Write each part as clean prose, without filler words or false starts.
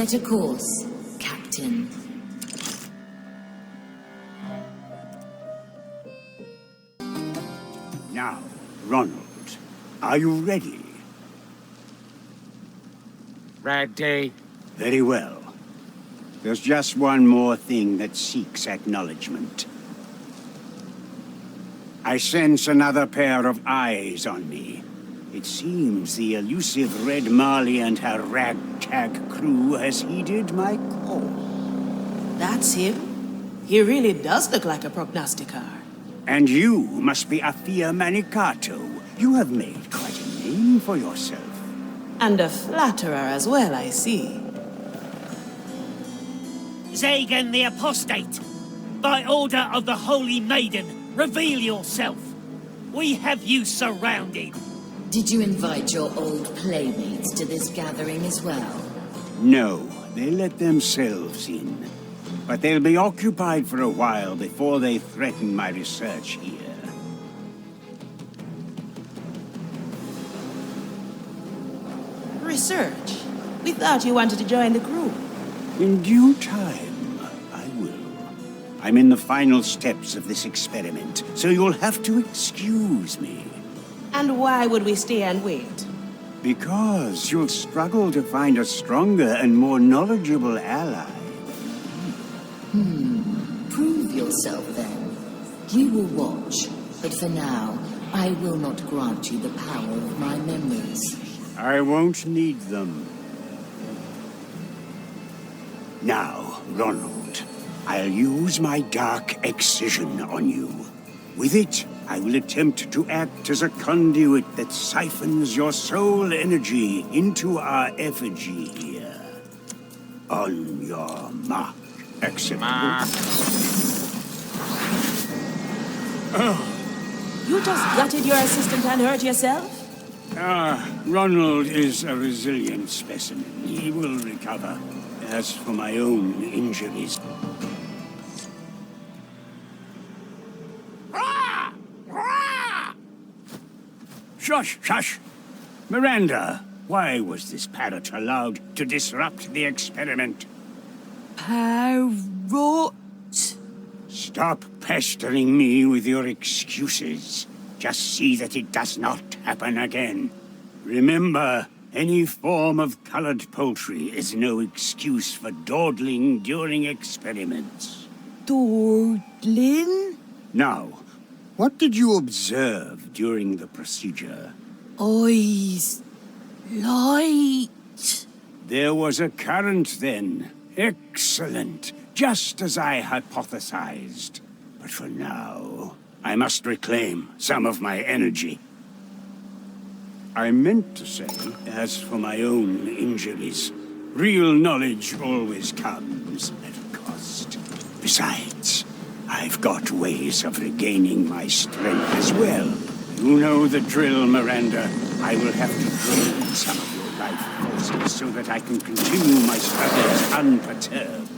Set a course, Captain. Now, Ronald, are you ready? Ready. Very well. There's just one more thing that seeks acknowledgement. I sense another pair of eyes on me. It seems the elusive Red Marley and her ragtag crew has heeded my call. That's him. He really does look like a prognosticator. And you must be Afia Manicato. You have made quite a name for yourself. And a flatterer as well, I see. Zagan the Apostate, by order of the Holy Maiden, reveal yourself. We have you surrounded. Did you invite your old playmates to this gathering as well? No, they let themselves in. But they'll be occupied for a while before they threaten my research here. Research? We thought you wanted to join the crew. In due time, I will. I'm in the final steps of this experiment, so you'll have to excuse me. And why would we stay and wait? Because you'll struggle to find a stronger and more knowledgeable ally. Prove yourself then. We will watch, but for now, I will not grant you the power of my memories. I won't need them. Now, Ronald, I'll use my dark excision on you. With it, I will attempt to act as a conduit that siphons your soul energy into our effigy here. On your mark. Acceptable. You just gutted your assistant and hurt yourself? Ronald is a resilient specimen. He will recover. As for my own injuries... Shush, shush! Miranda, why was this parrot allowed to disrupt the experiment? Parrot? Stop pestering me with your excuses. Just see that it does not happen again. Remember, any form of colored poultry is no excuse for dawdling during experiments. Dawdling? Now, what did you observe during the procedure? Eyes. Light. There was a current then. Excellent. Just as I hypothesized. But for now, I must reclaim some of my energy. I meant to say, as for my own injuries, real knowledge always comes at a cost. Besides, I've got ways of regaining my strength as well. You know the drill, Miranda. I will have to drain some of your life forces so that I can continue my studies unperturbed.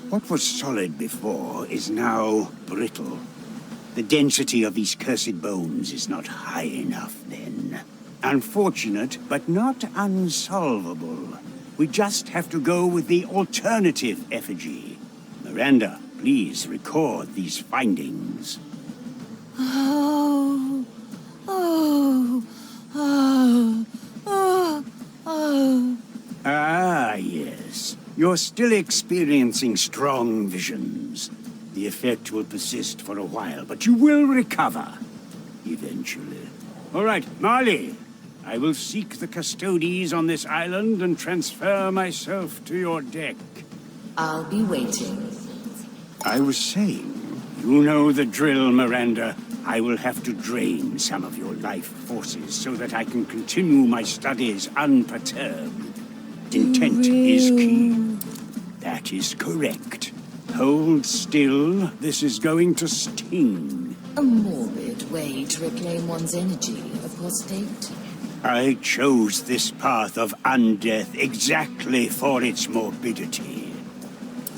What was solid before is now brittle. The density of these cursed bones is not high enough, then. Unfortunate, but not unsolvable. We just have to go with the alternative effigy. Miranda, please record these findings. Oh. Ah, yes. You're still experiencing strong visions. The effect will persist for a while, but you will recover. Eventually. All right, Marley. I will seek the custodies on this island and transfer myself to your deck. I'll be waiting. I was saying, you know the drill, Miranda. I will have to drain some of your life forces so that I can continue my studies unperturbed. Intent is key. That is correct. Hold still. This is going to sting. A morbid way to reclaim one's energy, apostate. I chose this path of undeath exactly for its morbidity.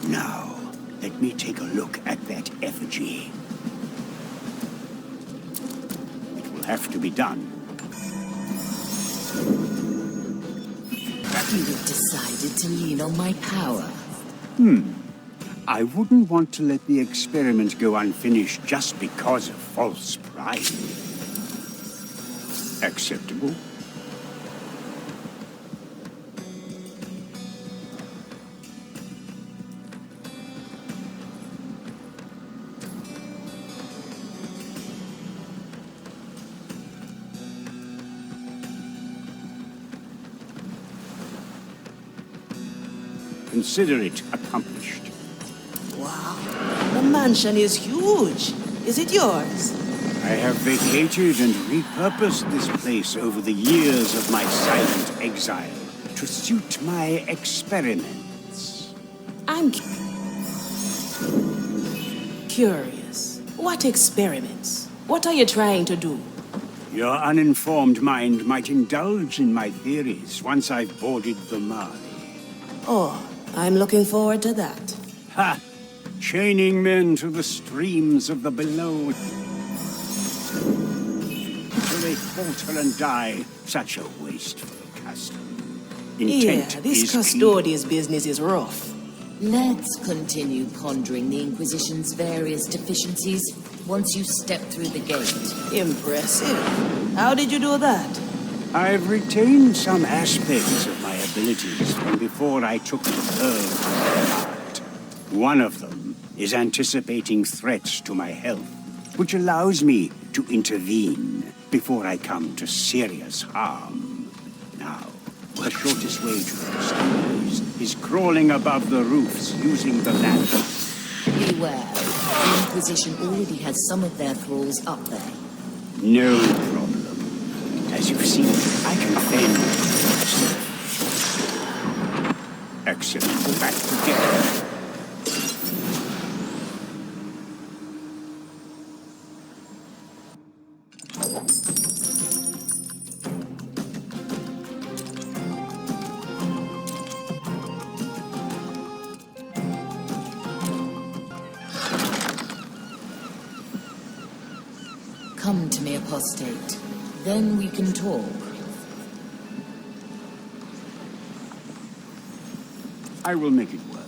Now, let me take a look at that effigy. It will have to be done. You have decided to lean on my power. I wouldn't want to let the experiment go unfinished just because of false pride. Acceptable? Consider it accomplished. Wow. The mansion is huge. Is it yours? I have vacated and repurposed this place over the years of my silent exile to suit my experiments. I'm curious. What experiments? What are you trying to do? Your uninformed mind might indulge in my theories once I've boarded the Mali. Oh, I'm looking forward to that. Ha! Chaining men to the streams of the below till they falter and die. Such a wasteful custom. Intent Yeah, this is key. custodian's business is rough. Let's continue pondering the Inquisition's various deficiencies once you step through the gate. Impressive. How did you do that? I've retained some aspects of my abilities from before I took the pearl to my heart. One of them is anticipating threats to my health, which allows me to intervene before I come to serious harm. Now, the shortest way to the studios is crawling above the roofs using the ladder. Beware. The Inquisition already has some of their thralls up there. No problem. As you've seen, I can fend myself. Except for back together. Come to me, apostate. Then we can talk. I will make it work.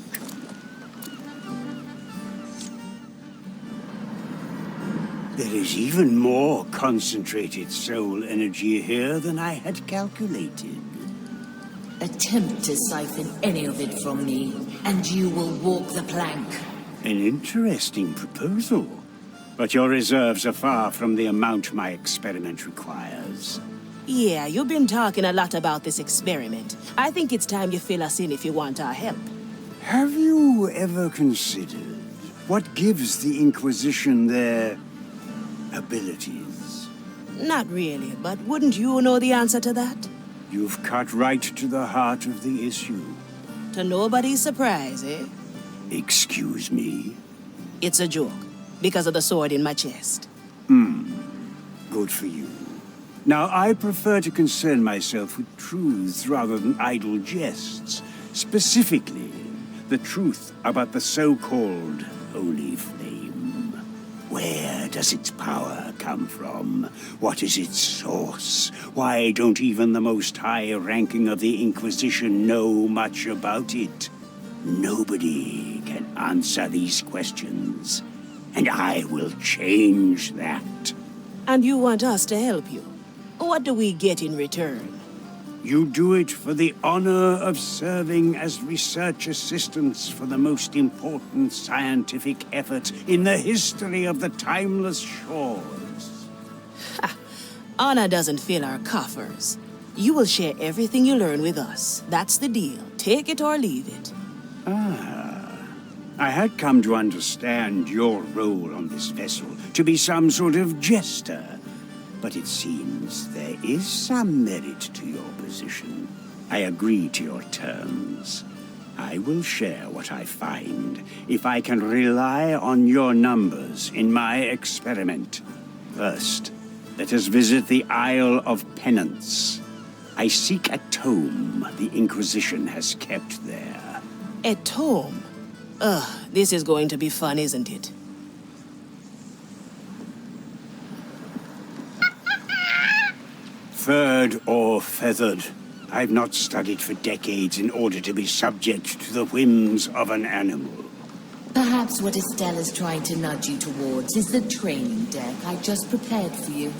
There is even more concentrated soul energy here than I had calculated. Attempt to siphon any of it from me, and you will walk the plank. An interesting proposal. But your reserves are far from the amount my experiment requires. Yeah, you've been talking a lot about this experiment. I think it's time you fill us in if you want our help. Have you ever considered what gives the Inquisition their abilities? Not really, but wouldn't you know the answer to that? You've cut right to the heart of the issue. To nobody's surprise, eh? Excuse me? It's a joke, because of the sword in my chest. Good for you. Now, I prefer to concern myself with truths rather than idle jests. Specifically, the truth about the so-called Holy Flame. Where does its power come from? What is its source? Why don't even the most high-ranking of the Inquisition know much about it? Nobody can answer these questions, and I will change that. And you want us to help you? What do we get in return? You do it for the honor of serving as research assistants for the most important scientific effort in the history of the timeless shores. Honor doesn't fill our coffers. You will share everything you learn with us. That's the deal. Take it or leave it. I had come to understand your role on this vessel to be some sort of jester. But it seems there is some merit to your position. I agree to your terms. I will share what I find if I can rely on your numbers in my experiment. First, let us visit the Isle of Penance. I seek a tome the Inquisition has kept there. A tome? Ugh, this is going to be fun, isn't it? Furred or feathered, I've not studied for decades in order to be subject to the whims of an animal. Perhaps what Estelle is trying to nudge you towards is the training deck I just prepared for you.